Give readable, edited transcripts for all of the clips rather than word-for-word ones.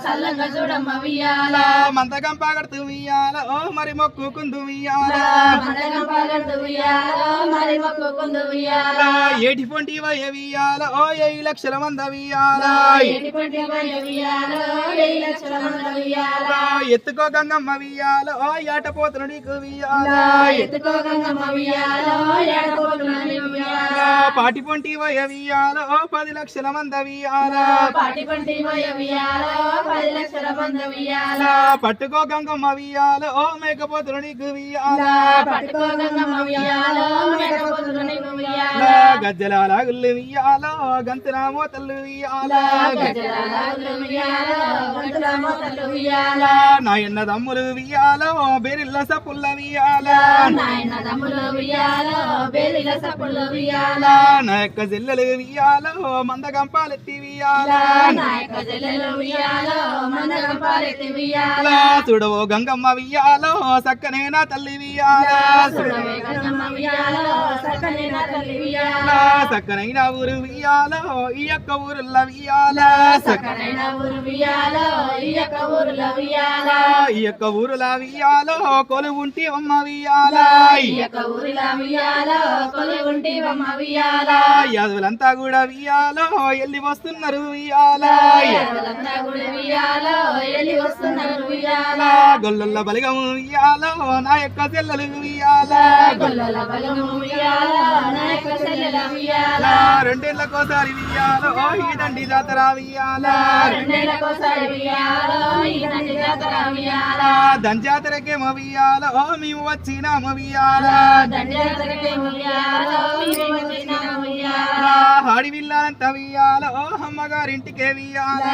చల్లంగా చూడమ్మ ఉయ్యాల మందగం పాగడుతూ ఉయ్యాల ఓ మరి మొక్కుకుందు ఉయ్యాల మందగం పాగడుతూ ఉయ్యాల మరి మొక్కుకుందు ఉయ్యాల ఏటి పొంటి వయ్యాల ఓ 7 లక్షల మంద ఉయ్యాల ఏటి పొంటి ఉయ్యాల 7 లక్షల మంద ఉయ్యాల ఎత్తుకో గంగమ్మ ఉయ్యాల ఓ ఏటపోతును నీకు ఉయ్యాల ఎత్తుకో గంగమ్మ ఉయ్యాల ఏటపోతును నీకు ఉయ్యాల పాటి పొంటి వయ్యాల ఓ 10 లక్షల మంద ఉయ్యాల పాటి పొంటి ఉయ్యాల 10 లక్షల మంద ఉయ్యాల పట్టుకో గంగమ్మ ఉయ్యాల ఓ మేకపోతును నీకు ఉయ్యాల పట్టుకో గంగమ్మ ఉయ్యాల మేకపోతును నీకు ఉయ్యాల గజ్జలాల గుళ్ళు ఉయ్యాల గంతుల మోతల్లు ఉయ్యాల గజ్జలాల గుళ్ళు ఉయ్యాల గంతుల మోతల్లు ఉయ్యాల నాయన్న దమ్ములు ఉయ్యాల బేరిల్ల సపుల్ల ఉయ్యాల నాయన్న దమ్ములు ఉయ్యాల బేరిల్ల సపుల్ల ఉయ్యాల నా యొక్క చెల్లెలు ఉయ్యాల మందగంపాలెత్తి ఉయ్యాల నా యొక్క చెల్లెలు ఉయ్యాల మందగంపాలెత్తి ఉయ్యాల చూడవో గంగమ్మ ఉయ్యాల సక్కనే నా తల్లి ఉయ్యాల చూడవే గంగమ్మ ఉయ్యాల సక్కనే నా తల్లి ఉయ్యాల సక్కనైన ఊరు ఉయ్యాల ఈ యొక్క ఊరుల్ల ఉయ్యాల సక్కనైన ఊరు ఉయ్యాల ఈ యొక్క ఊరుల ఉయ్యాల ఈ యొక్క ఊరుల ఉయ్యాల కొలు ఉంటి అమ్మ ఉయ్యాల ఈ యొక్క ఊరుల ఉయ్యాల కొలు ఉంటి అమ్మ ఉయ్యాల యాదవులంతా కూడా ఉయ్యాల ఎల్లి వస్తున్నారు ఉయ్యాల యాదవులంతా కూడా ఉయ్యాల ఎల్లి వస్తున్నారు ఉయ్యాల గొల్లొల్ల బలిగము ఉయ్యాల నా యొక్క చెల్లెలు ఉయ్యాల గొల్లొల్ల బలిగము ఉయ్యాల నా యొక్క చెల్లెల ఉయ్యాల రెండేళ్లకోసారి ఉయ్యాల ఈ దండి జాతర ఉయ్యాల రెండేళ్లకోసారి ఉయ్యాల ఈ దండి జాతర ఉయ్యాల దంజాతరకేమో ఉయ్యాల మేము వచ్చినాము ఉయ్యాల దంజాతరకే ఉయ్యాల మేము వచ్చినాము ఉయ్యాల హాడి విల్లంతా ఉయ్యాల అమ్మగారింటికే ఉయ్యాల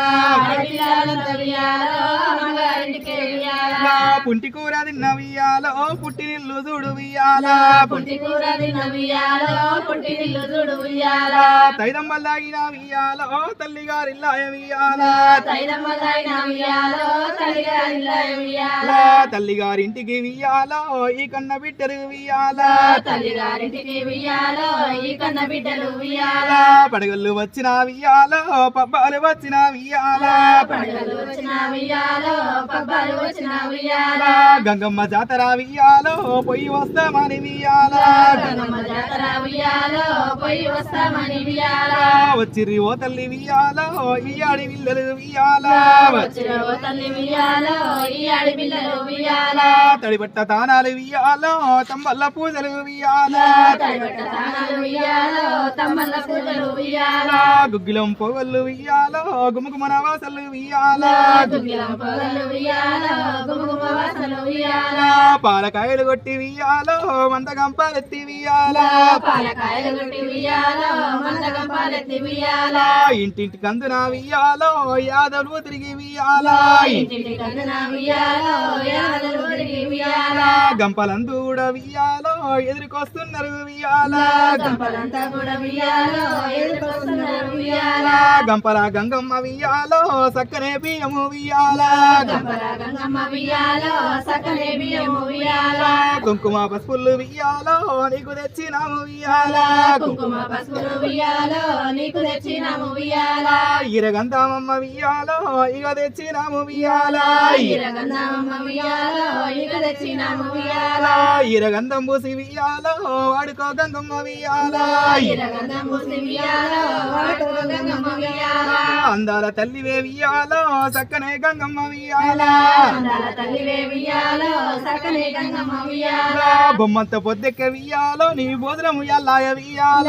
ఆడపిల్లలంతా ఉయ్యాల అమ్మగారింటికే ఉయ్యాల పుంటి కూర తిన్న ఉయ్యాల పుట్టినిల్లు చూడు ఉయ్యాల పుట్టి కూర తిన్న ఉయ్యాల పుట్టినిల్లు చూడు ఉయ్యాల తైదమ్మలాగిన ఉయ్యాల తల్లిగారిల్ల ఉయ్యాల తైదమ్మలైన ఉయ్యాల తల్లిగారిల్ల ఉయ్యాల తల్లిగారింటికి ఉయ్యాల ఈ కన్న బిడ్డలు ఉయ్యాల తల్లిగారింటికి ఉయ్యాల ఈ కన్న బిడ్డలు ఉయ్యాల పడగళ్ళు వచ్చిన ఉయ్యాల పబ్బాలు వచ్చిన ఉయ్యాల పండుగలు వచ్చిన ఉయ్యాల పబ్బాలు వచ్చిన ఉయ్యాల గంగమ్మ జాతర ఉయ్యాల పొయ్యి వస్తామని ఉయ్యాల గంగమ్మ జాతర ఉయ్యాల పోయి వస్తామని ఉయ్యాల వచ్చిర్రి ఓ తల్లి ఉయ్యాల ఈ ఆడి విల్లలు ఉయ్యాల వచ్చిన ఓ తల్లి ఉయ్యాల ఈ ఆడి పిల్లలు ఉయ్యాల తడిబట్ట తానాలు ఉయ్యాల తమ్మల్ల పూజలు ఉయ్యాల తడిబట్ట తానాలు ఉయ్యాల తమ్మల్ల పూజలు ఉయ్యాల గుగ్గిలం పొగళ్ళు ఉయ్యాల గుమగుమన వాసలు ఉయ్యాల గుగ్గిలం పొగలు ఉయ్యాల గుమగుమ వాసలు ఉయ్యాల పాలకాయలు కొట్టి ఉయ్యాల మందగంపాలెత్తి ఉయ్యాల పాలకాయలు కొట్టి ఉయ్యాల మందగం పాలెత్తి ఉయ్యాల ఇంటింటికి అందున ఉయ్యాల యాదవులు తిరిగి ఉయ్యాల ఇంటింటి కందున ఉయ్యాల యాదలు తిరిగి ఉయ్యాల గంపలందు కూడా ఉయ్యాల ఎదురుకొస్తున్నారు ఉయ్యాల గంపలంతా కూడా ఉయ్యాల ఎదుర్కొస్తున్నారు ఉయ్యాల గంపల గంగమ్మ ఉయ్యాల సక్కనే బియ్యము ఉయ్యాల గంపల గంగమ్మ ఉయ్యాల సకలే బియ్యము ఉయ్యాల కుంకుమ పసుపులు ఉయ్యాల నీకు తెచ్చినాము ఉయ్యాల కుంకుమ పసుపులు ఉయ్యాల నీకు తెచ్చినాము ఉయ్యాల ఇరగంధమమ్మ ఉయ్యాల ఇక తెచ్చినాము ఉయ్యాల ఈరగంధమమ్మ ఉయ్యాల ఇక తెచ్చినాము ఉయ్యాల ఇరగంధం పూసి ఉయ్యాల వాడుకో గంగమ్మ ఉయ్యాల ఈరగంధం పూసి ఉయ్యాల వాడుకో గంగమ్మ ఉయ్యాల అందాల తల్లివే ఉయ్యాల సక్కనే గంగమ్మ ఉయ్యాల అందాల తల్లివే ఉయ్యాల సకలే గంగమ్మ ఉయ్యాల బొమ్మంత పొద్దెక్క ఉయ్యాల నీ భోజనం ఉయ్యాలాయ ఉయ్యాల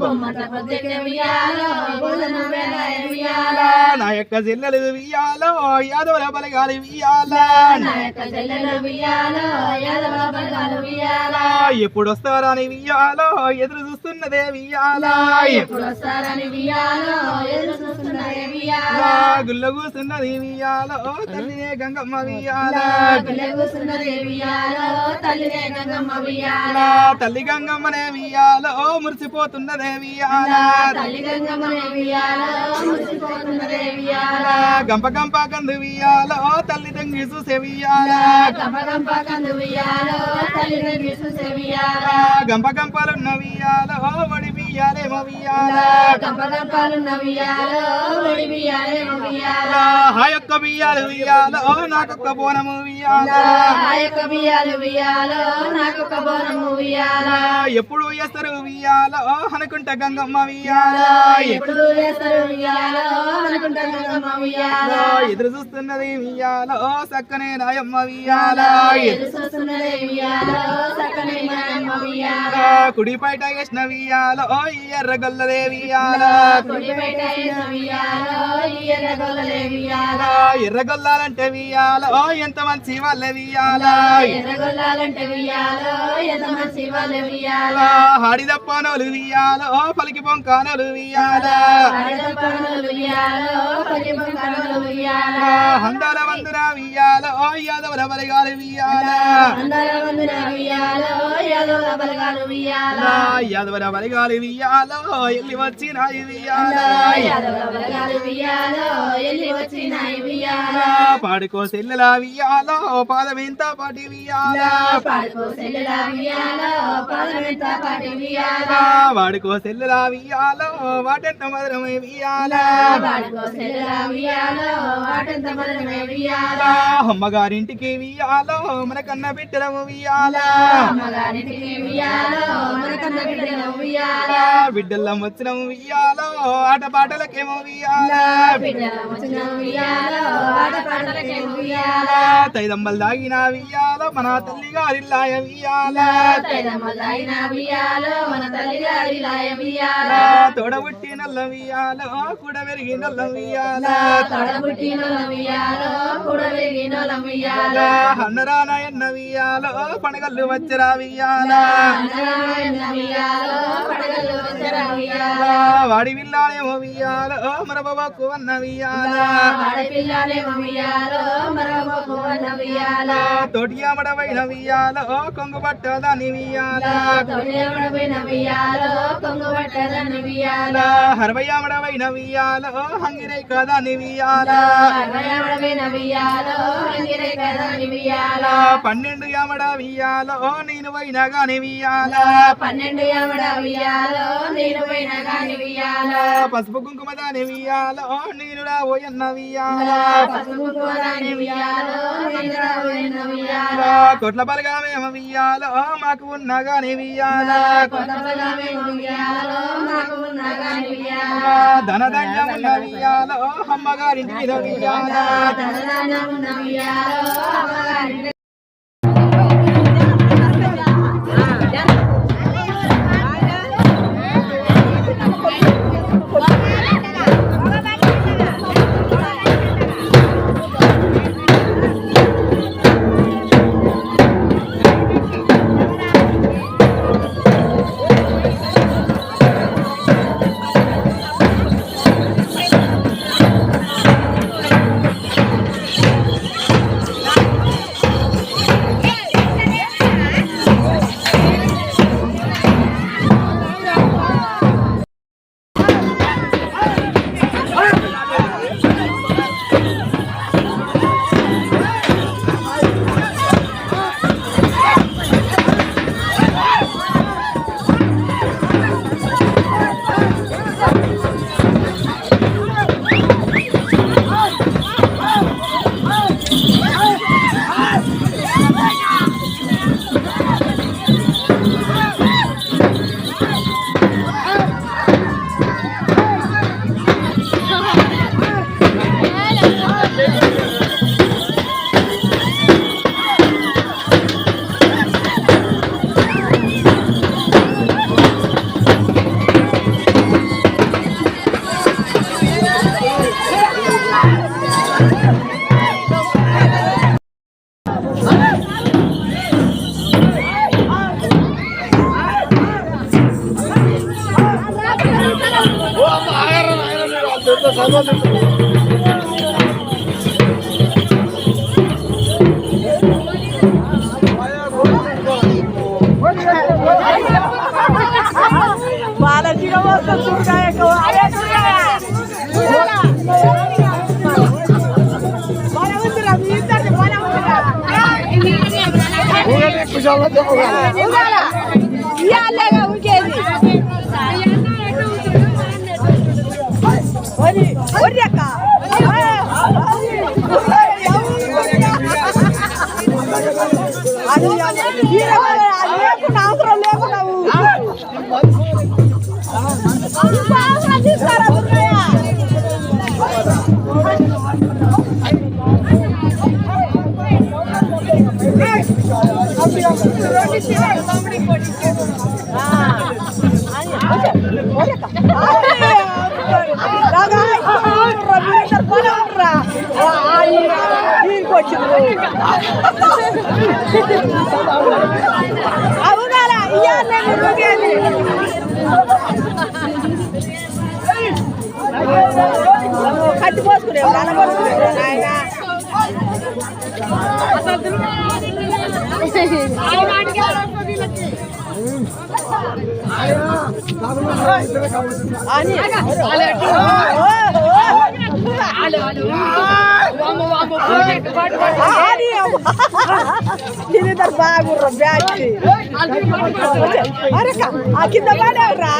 బొమ్మట పొద్దెక్కే ఉయ్యాల భోజనం వేళాయ ఉయ్యాల నా యొక్క చెల్లెలు ఉయ్యాల యాదవుల బలగాలి ఉయ్యాల నా యొక్క చెల్లెలు ఉయ్యాల యాదవ బలగాలు ఉయ్యాల ఎప్పుడు వస్తారని ఉయ్యాల ఎదురు చూస్తున్నదే ఉయ్యాల ఎప్పుడు వస్తారని ఉయ్యాల ఎదురు చూస్తున్నదే ఉయ్యాల గుల్ల కూస్తున్నది ఉయ్యాల తల్లినే గంగమ్మ ఉయ్యాల గుళ్ళె కూస్తున్నదే ఉయ్యాల తల్లినే గంగమ్మ ఉయ్యాల తల్లి గంగమ్మనే ఉయ్యాల మురిసిపోతున్నదే ఉయ్యాల తల్లి గంగమ్మనే ఉయ్యాల మురిసిపోతున్నదే ఉయ్యాల గంప గంప కందు ఉయ్యాల తల్లి తంగి చూసే ఉయ్యాల గంప గంప కందు ఉయ్యాల తల్లిని చూసే ఉయ్యాల గంప గంపలున్న ఉయ్యాల వడి బియ్యాలేమో వియ్యాల కంపకంపాలున్న వియ్యాలో ఒడి బియ్యాలేమో వియ్యాల ఆ యొక్క బియ్యాలు వియ్యాలో నాకొక్క బోనము వియ్యాల ఆ యొక్క బియ్యాలు వియ్యాలో నాకొక బోనము వియ్యాల ఎప్పుడు వేస్తారు వియ్యాలో అనుకుంటా గంగమ్మ వియ్యాల ఎప్పుడు వేస్తారు వియ్యాలో అనుకుంటా గంగమ్మ వియ్యాల ఎదురు చూస్తున్నది వియ్యాలో సక్కనే నాయమ్మ వియ్యాల ఎదురు చూస్తున్నదే వియ్యాలో సక్కనే నాయమ్మ వియ్యాల కుడి పైట వేసిన వియ్యాలో ఈ ఎర్రగొల్లదే వియ్యాల కుడి బయట వేసిన వియ్యాలో ఈ ఎర్రగొల్లలే వియ్యాల ఎర్రగొల్లాలంటే వియ్యాలో ఎంత మంచి వాళ్ళే వియ్యాల ఎర్రగొల్లాలంటే వియ్యాలో ఎంత మంచి వాళ్ళే వియ్యాల హాడిదప్పనోలు వియ్యాలో పలికి పొంకానోలు వియ్యాల పనులు వియ్యాలో పది పనులు వియ్యాల హందాల వందున వియ్యాలో యాదవల బలిగాలు వియ్యాల అందర వందన వియ్యాలో యాదవ బలగాలు వియ్యాల యాదవల బలిగాలు వియ్యాలో ఎల్లి వచ్చినాయి వియ్యాల యాదవ బలగాలు వియ్యాలో ఎల్లి వచ్చినాయి వియ్యాల పాడుకో సెల్లెల వియ్యాలో పాదమెంత పాటి వియ్యాల పాడుకో సెల్లెల వియ్యాలో పాదమెంత పాటి వియ్యాల వాడుకో సెల్లెల వియ్యాలో వాటెంత మధురమై వియ్యాల పాడుకో సెల్లెల వియ్యాలో వాటంత మధురమే వియ్యాల అమ్మగారింటికి వియ్యాలో మన కన్న బిడ్డలము వియ్యాల అమ్మగారింటికి వియ్యాలో మనకన్న బిడ్డలు వియ్యాల బిడ్డల్లం వచ్చినము వియ్యాలో ఆటపాటలకేమో వియ్యాల బిడ్డల వచ్చిన వియ్యాలో ఆటపాటలకే వియ్యాల తైదమ్మలు దాగిన వియ్యాలో మన తల్లి గారిల్లాయ వియ్యాల తైదమ్మలైన వియ్యాలో మన తల్లి గారి లాయ వియ్యాల తోడబుట్టి నల్ల వియ్యాలో కూడా పెరిగి నల్ల వియ్యాల తొడబుట్టిన వియ్యాలో కూడబెరిగిన వియ్యాల అన్నరాన ఎన్న వియ్యాలో పండగలు వచ్చరా వియ్యాల నారాయణ వియ్యాలో పడగలు వచ్చర వియ్యాల వాడి విల్లాలేమో వియ్యాలో మన బాబాకు అన్న వియ్యాల ఆడపిల్లలేమో వియ్యాలో మరొక వన్న వియ్యాల తోటి అమడవైన వియ్యాలో కొంగు పట్టదాని వియ్యాల తొలియబడిన వియ్యాలో కొంగు పట్టదని వియ్యాల హర్వయ్యమడవైన వియ్యాలో హంగిరై కదాని వియ్యాల అరవయబడిన వియ్యాలో అంగిరై కదని వియ్యాల 12 యామడ వియ్యాలో నేను వైన గాని వియ్యాల 12 యామడ వియ్యాలో నేను పోయిన గాని వియ్యాల పసుపు కుంకుమ దాని వియ్యాలో నేను రావోయన్న వియ్యాల పసుపు కోదాని వియ్యాలో నేను రాబోయిన వియ్యాల కొట్ల బలగామేమ వియ్యాలో మాకు ఉన్న గాని వియ్యాల కొత్తగా వియ్యాలో నాకు ఉన్న గాని వియ్యాల ధనధాన్యం ఉన్న వియ్యాలో అమ్మగారింటికి వియ్యాల ధనధాన్యం ఉన్న వియ్యాలో అమ్మగారి Uga, uga. అవసరం లేకుండా అవునారా కట్టి పోసుకునేవు అనబోసుకునేవు ఆయన బాగుర్ర బ్యాచ్ అరక ఆ కింద పడేవరా